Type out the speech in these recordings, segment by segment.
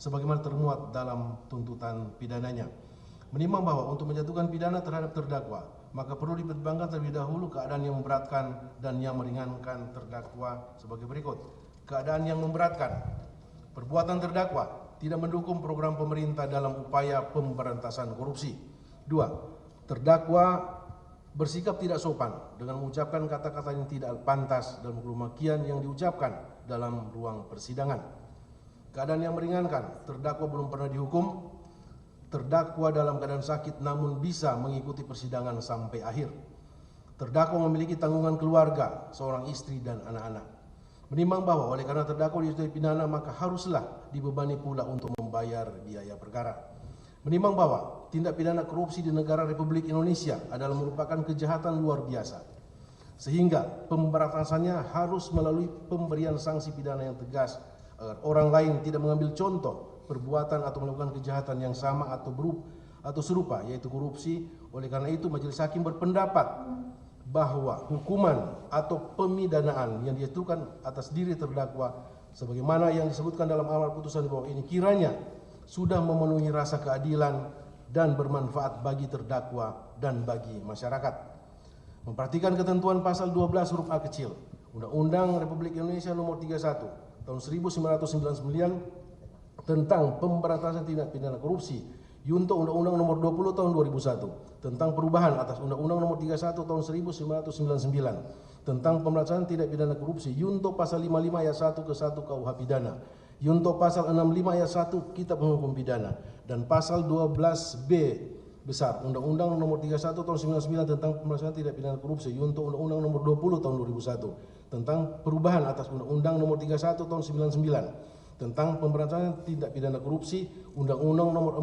sebagaimana termuat dalam tuntutan pidananya. Menimbang bahwa untuk menjatuhkan pidana terhadap terdakwa, maka perlu dipertimbangkan terlebih dahulu keadaan yang memberatkan dan yang meringankan terdakwa sebagai berikut. Keadaan yang memberatkan: perbuatan terdakwa tidak mendukung program pemerintah dalam upaya pemberantasan korupsi. 2. Terdakwa bersikap tidak sopan dengan mengucapkan kata-kata yang tidak pantas dalam kerumakian yang diucapkan dalam ruang persidangan. Keadaan yang meringankan: terdakwa belum pernah dihukum. Terdakwa dalam keadaan sakit namun bisa mengikuti persidangan sampai akhir. Terdakwa memiliki tanggungan keluarga, seorang istri dan anak-anak. Menimbang bahwa oleh karena terdakwa dijatuhi pidana, maka haruslah dibebani pula untuk membayar biaya perkara. Menimbang bahwa tindak pidana korupsi di negara Republik Indonesia adalah merupakan kejahatan luar biasa, sehingga pemberantasannya harus melalui pemberian sanksi pidana yang tegas agar orang lain tidak mengambil contoh perbuatan atau melakukan kejahatan yang sama atau serupa, yaitu korupsi. Oleh karena itu, majelis hakim berpendapat bahwa hukuman atau pemidanaan yang dijatuhkan atas diri terdakwa sebagaimana yang disebutkan dalam amar putusan di bawah ini kiranya sudah memenuhi rasa keadilan dan bermanfaat bagi terdakwa dan bagi masyarakat. Memperhatikan ketentuan pasal 12 huruf A kecil Undang-Undang Republik Indonesia Nomor 31 tahun 1999 tentang pemberantasan tindak pidana korupsi, junto Undang-Undang Nomor 20 tahun 2001 tentang perubahan atas Undang-Undang Nomor 31 tahun 1999 tentang pemberantasan tindak pidana korupsi, junto pasal 55 ayat 1 ke 1 KUH pidana, junto pasal 65 ayat 1 Kitab Hukum Pidana, dan pasal 12B besar Undang-Undang Nomor 31 tahun 1999 tentang pemberantasan tindak pidana korupsi, junto Undang-Undang Nomor 20 tahun 2001 tentang perubahan atas Undang-Undang Nomor 31 tahun 1999 tentang pemberantasan tindak pidana korupsi, Undang-Undang Nomor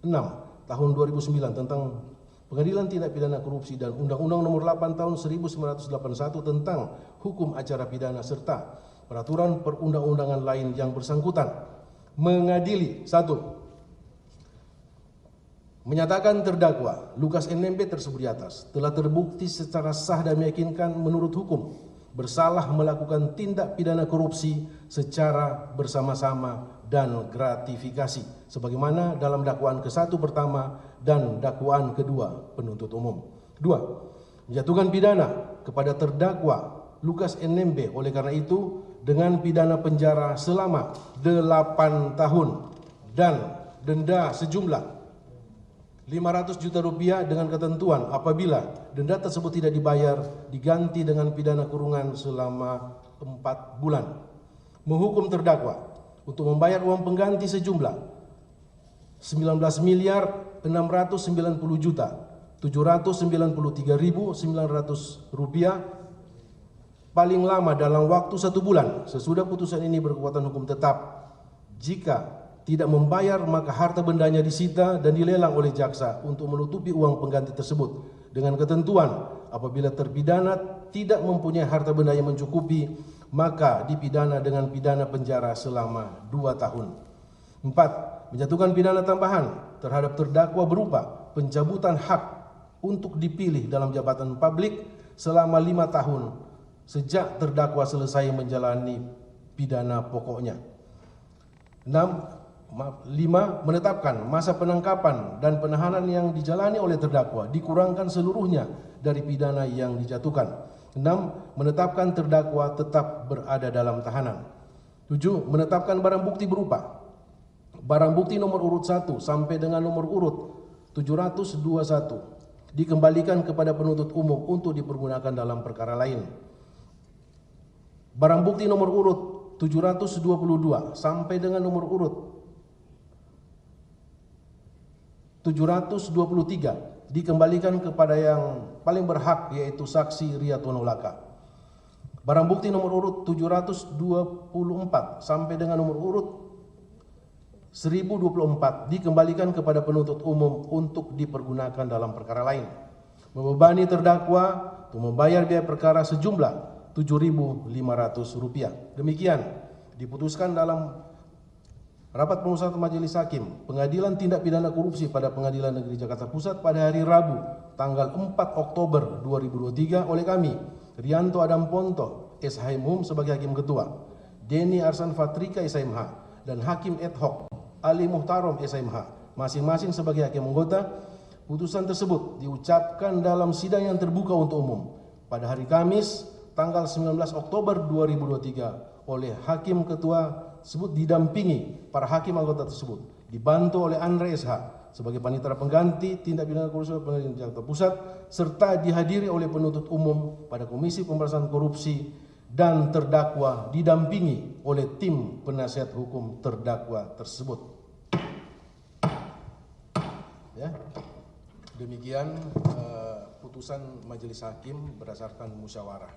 46 tahun 2009 tentang pengadilan tindak pidana korupsi, dan Undang-Undang Nomor 8 tahun 1981 tentang hukum acara pidana, serta peraturan perundang-undangan lain yang bersangkutan. Mengadili: 1. Menyatakan terdakwa Lukas NMB tersebut di atas telah terbukti secara sah dan meyakinkan menurut hukum bersalah melakukan tindak pidana korupsi secara bersama-sama dan gratifikasi sebagaimana dalam dakwaan ke-1 pertama dan dakwaan kedua penuntut umum. 2. Menjatuhkan pidana kepada terdakwa Lukas NMB oleh karena itu dengan pidana penjara selama 8 tahun dan denda sejumlah 500 juta rupiah dengan ketentuan apabila denda tersebut tidak dibayar diganti dengan pidana kurungan selama 4 bulan. Menghukum terdakwa untuk membayar uang pengganti sejumlah 19.090.793.900 rupiah paling lama dalam waktu 1 bulan sesudah putusan ini berkekuatan hukum tetap. Jika tidak membayar, maka harta bendanya disita dan dilelang oleh jaksa untuk menutupi uang pengganti tersebut, dengan ketentuan apabila terpidana tidak mempunyai harta benda yang mencukupi, maka dipidana dengan pidana penjara selama 2 tahun. 4. Menjatuhkan pidana tambahan terhadap terdakwa berupa pencabutan hak untuk dipilih dalam jabatan publik selama 5 tahun sejak terdakwa selesai menjalani pidana pokoknya. 5. Menetapkan masa penangkapan dan penahanan yang dijalani oleh terdakwa dikurangkan seluruhnya dari pidana yang dijatuhkan. 6. Menetapkan terdakwa tetap berada dalam tahanan. 7. Menetapkan barang bukti berupa barang bukti nomor urut 1 sampai dengan nomor urut 721 dikembalikan kepada penuntut umum untuk dipergunakan dalam perkara lain. Barang bukti nomor urut 722 sampai dengan nomor urut 723 dikembalikan kepada yang paling berhak, yaitu saksi Riyatono Laka. Barang bukti nomor urut 724 sampai dengan nomor urut 1024 dikembalikan kepada penuntut umum untuk dipergunakan dalam perkara lain. Membebani terdakwa untuk membayar biaya perkara sejumlah Rp7.500. Demikian diputuskan dalam rapat pemusatan Majelis Hakim Pengadilan Tindak Pidana Korupsi pada Pengadilan Negeri Jakarta Pusat pada hari Rabu tanggal 4 Oktober 2023 oleh kami, Rianto Adam Ponto, SHM sebagai Hakim Ketua, Denny Arsan Fatrika SMH, dan Hakim ad hoc Ali Muhtarom SMH, masing-masing sebagai hakim anggota. Putusan tersebut diucapkan dalam sidang yang terbuka untuk umum pada hari Kamis tanggal 19 Oktober 2023 oleh Hakim Ketua tersebut didampingi para hakim anggota tersebut, dibantu oleh Andre SH sebagai panitera pengganti tindak pidana korupsi Pengadilan Jakarta Pusat, serta dihadiri oleh penuntut umum pada Komisi Pemberantasan Korupsi, dan terdakwa didampingi oleh tim penasihat hukum terdakwa tersebut. Ya. Demikian putusan majelis hakim berdasarkan musyawarah.